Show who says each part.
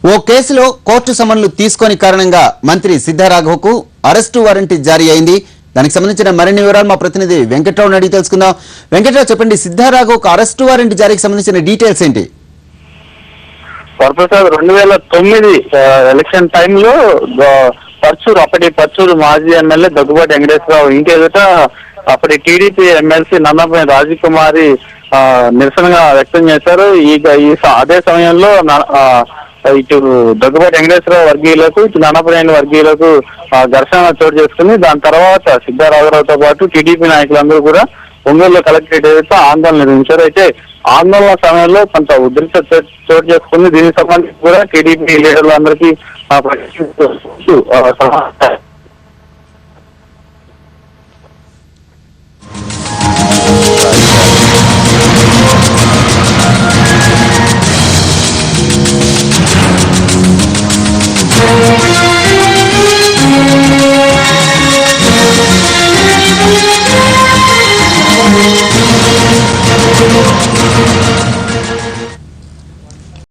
Speaker 1: ఓ కేసులో కోర్టు సమన్లు తీసుకొని కారణంగా మంత్రి సిద్ధారాఘవకు అరెస్టు వారెంట్ జారీ అయింది. దానికి సంబంధించిన మరిన్ని వివరాలు మా ప్రతినిధి వెంకట్రావు అడిగి తెలుసుకుందాం. వెంకట్రావు, చెప్పండి, సిద్ధారాఘవకు అరెస్టు వారెంట్ జారీకి సంబంధించిన డీటెయిల్స్ ఏంటి?
Speaker 2: వరప్రసాద్ 2009 ఎలక్షన్ టైంలో అప్పటి పర్చూరు మాజీ ఎమ్మెల్యే దగ్గుబాటి వెంకటేశ్వరరావు ఇంటి ఎదుట అప్పటి టీడీపీ ఎమ్మెల్సీ నన్నపనేని రాజకుమారి నిరసనగా వ్యక్తం చేశారు. అదే సమయంలో ఇటు దగ్గుబాటి వెంకటేశ్వరరావు వర్గీయులకు, ఇటు నన్నపనేని వర్గీయులకు ఘర్షణ చోటు చేసుకుని దాని తర్వాత సిద్ధారాఘవరావుతో పాటు టీడీపీ నాయకులందరూ కూడా ఒంగోలు కలెక్టరేట్ ఏదైతే ఆందోళన నిర్వహించారు. అయితే ఆందోళన సమయంలో కొంత ఉద్రిక్త చోటు చేసుకుంది. దీనికి సంబంధించి కూడా టీడీపీ లీడర్లందరికీ